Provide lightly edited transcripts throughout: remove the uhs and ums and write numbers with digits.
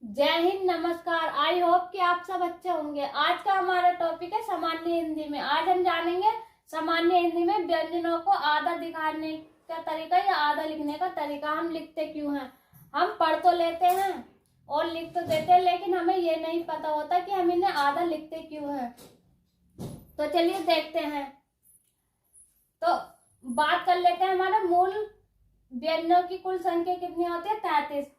जय हिंद, नमस्कार। I hope कि आप सब अच्छे होंगे। आज का हमारा टॉपिक है सामान्य हिंदी में। आज हम जानेंगे सामान्य हिंदी में व्यंजनों को आधा दिखाने का तरीका या आधा लिखने का तरीका। हम लिखते क्यों हैं? हम पढ़ तो लेते हैं और लिख तो देते हैं, लेकिन हमें ये नहीं पता होता कि हम इन्हें आधा लिखते क्यों हैं। तो चलिए देखते हैं। तो बात कर लेते हैं, हमारा मूल व्यंजनों की कुल संख्या कितनी होती है? 33।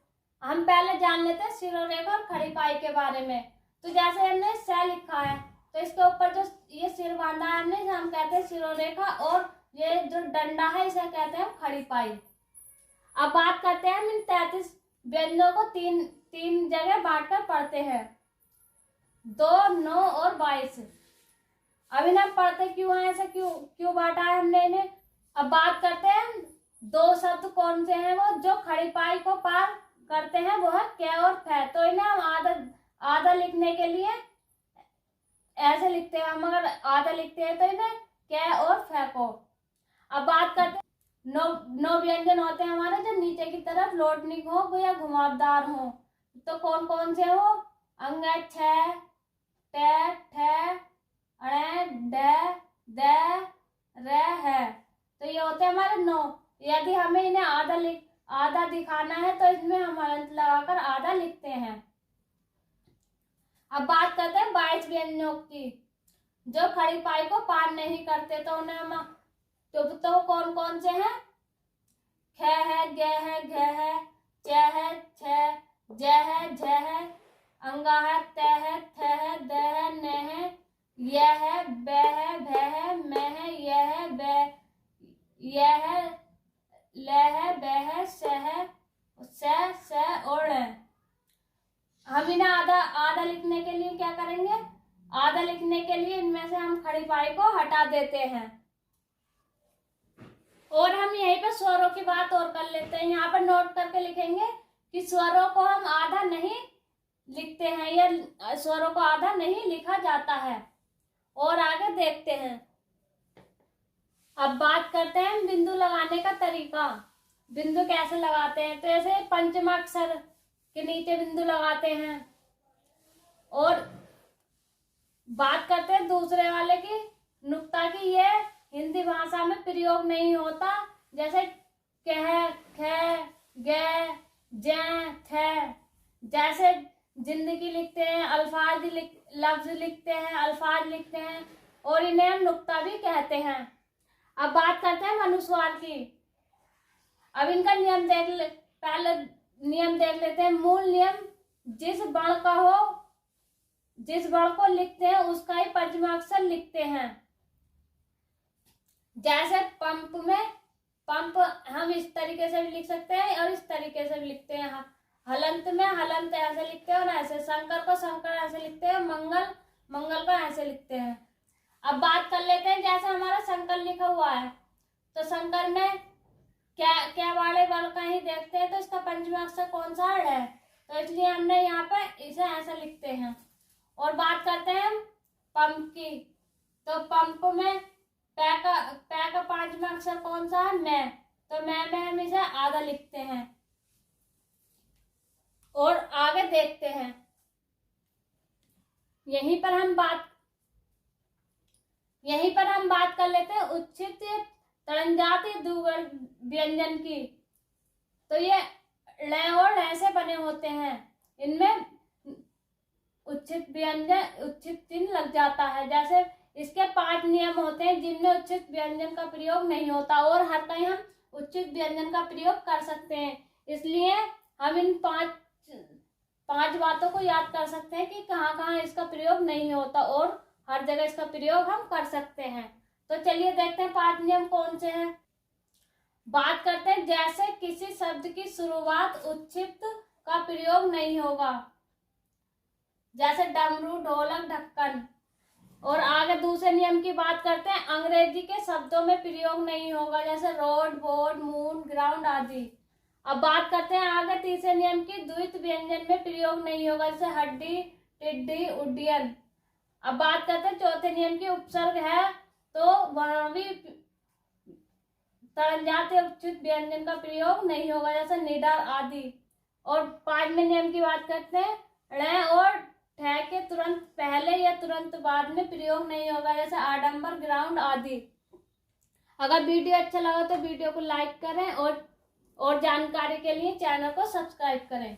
हम पहले जान लेते हैं शिरोरेखा और खड़ी पाई के बारे में। तो जैसे हमने स लिखा है तो इसके ऊपर जो ये सिर बांधा है हमने, हम कहते हैं शिरोरेखा, और ये जो डंडा है इसे कहते हैं खड़ी पाई। अब बात करते हैं हम इन 33 व्यंजनों को तीन जगह बांटकर पढ़ते हैं, 2, 9 और 22। अब इन्हें पढ़ते क्यों है, ऐसे क्यों बांटा है हमने इन्हें? अब बात करते हैं दो शब्द कौन से हैं वो जो खड़ी पाई को पार करते हैं, वो है क और फ। तो इन्हें हम आधा लिखने के लिए ऐसे लिखते हैं। हम अगर आधा लिखते हैं तो इन्हें क और फ को। अब बात करते हैं नौ व्यंजन होते हैं हमारे जो नीचे की तरफ लोटनी हो या घुमावदार हो। तो कौन कौन से हो? अंग, छ, ट, ठ, अण, ड, द, र, है। तो ये होते हैं हमारे 9। यदि हमें इन्हें आधा दिखाना है तो इसमें हम हलंत लगाकर आधा लिखते हैं। अब बात करते हैं 22 व्यंजनों की जो खड़ी पाई को पार नहीं करते। तो उन्हें हम तो कौन कौन से हैं? ख है, ग है, घ है, च है, छ, ज है, झ है, अंगा है, त है, थ है, द है, न है, य है, ब है, भ है, म है, य है, ब, य है, ल है, ब है, स है, स और ण। हम इन्हें आधा लिखने के लिए क्या करेंगे? आधा लिखने के लिए इनमें से हम खड़ी पाई को हटा देते हैं। और हम यहीं पे स्वरों की बात और कर लेते हैं। यहाँ पर नोट करके लिखेंगे कि स्वरों को हम आधा नहीं लिखते हैं या स्वरों को आधा नहीं लिखा जाता है। और आगे देखते हैं। अब बात करते हैं बिंदु लगाने का तरीका। बिंदु कैसे लगाते हैं? तो ऐसे पंचमाक्षर के नीचे बिंदु लगाते हैं। और बात करते हैं दूसरे वाले की, नुक्ता की। ये हिंदी भाषा में प्रयोग नहीं होता, जैसे कह, ख, ग, ज, थ। जैसे जिंदगी लिखते हैं, लफ्ज लिखते हैं, अल्फाज लिखते हैं, और इन्हें हम नुक्ता भी कहते हैं। अब बात करते हैं अनुस्वार की। अब इनका नियम पहले नियम देख लेते हैं। मूल नियम, जिस वर्ण को लिखते हैं उसका ही पंचमाक्षर लिखते हैं। जैसे पंप हम इस तरीके से भी लिख सकते हैं और इस तरीके से भी लिखते हैं। हलंत में हलंत ऐसे लिखते हैं और ऐसे। शंकर को शंकर ऐसे लिखते हैं, मंगल को ऐसे लिखते हैं। अब बात कर लेते हैं, जैसे हमारा शंकर लिखा हुआ है तो शंकर में क्या वाले वर्ग का ही देखते हैं, तो इसका पंचमाक्षर कौन सा है? तो इसलिए हमने यहाँ पे इसे ऐसे लिखते हैं। और बात करते हैं हम पंप की। तो पंप में पै का पांचवा अक्षर कौन सा है? मैं। तो मैं में हम इसे आधा लिखते हैं। और आगे देखते हैं। यहीं पर हम बात कर लेते हैं उच्छित तड़नजाति द्विवर्ग व्यंजन की। तो ये ल और ण से बने होते हैं। इनमें उच्छित चिन्ह लग जाता है। जैसे इसके 5 नियम होते हैं जिनमें उच्छित व्यंजन का प्रयोग नहीं होता, और हर कहीं हम उच्छित व्यंजन का प्रयोग कर सकते हैं। इसलिए हम इन पांच बातों को याद कर सकते हैं कि कहाँ इसका प्रयोग नहीं होता और हर जगह इसका प्रयोग हम कर सकते हैं। तो चलिए देखते हैं 5 नियम कौन से हैं। बात करते हैं, जैसे किसी शब्द की शुरुआत उच्छित का प्रयोग नहीं होगा, जैसे डमरू, ढोलक, ढक्कन। और आगे दूसरे नियम की बात करते हैं, अंग्रेजी के शब्दों में प्रयोग नहीं होगा, जैसे रोड, बोर्ड, मून, ग्राउंड आदि। अब बात करते हैं आगे तीसरे नियम की, द्वित व्यंजन में प्रयोग नहीं होगा, जैसे हड्डी, टिड्डी, उड्डयन। अब बात करते हैं चौथे नियम की, उपसर्ग है तो वहां भी तड़नजाति उच्छित व्यंजन का प्रयोग नहीं होगा, जैसे निडर आदि। और 5वें नियम की बात करते हैं, ण और ठ के तुरंत पहले या तुरंत बाद में प्रयोग नहीं होगा, जैसे आडंबर, ग्राउंड आदि। अगर वीडियो अच्छा लगा तो वीडियो को लाइक करें और जानकारी के लिए चैनल को सब्सक्राइब करें।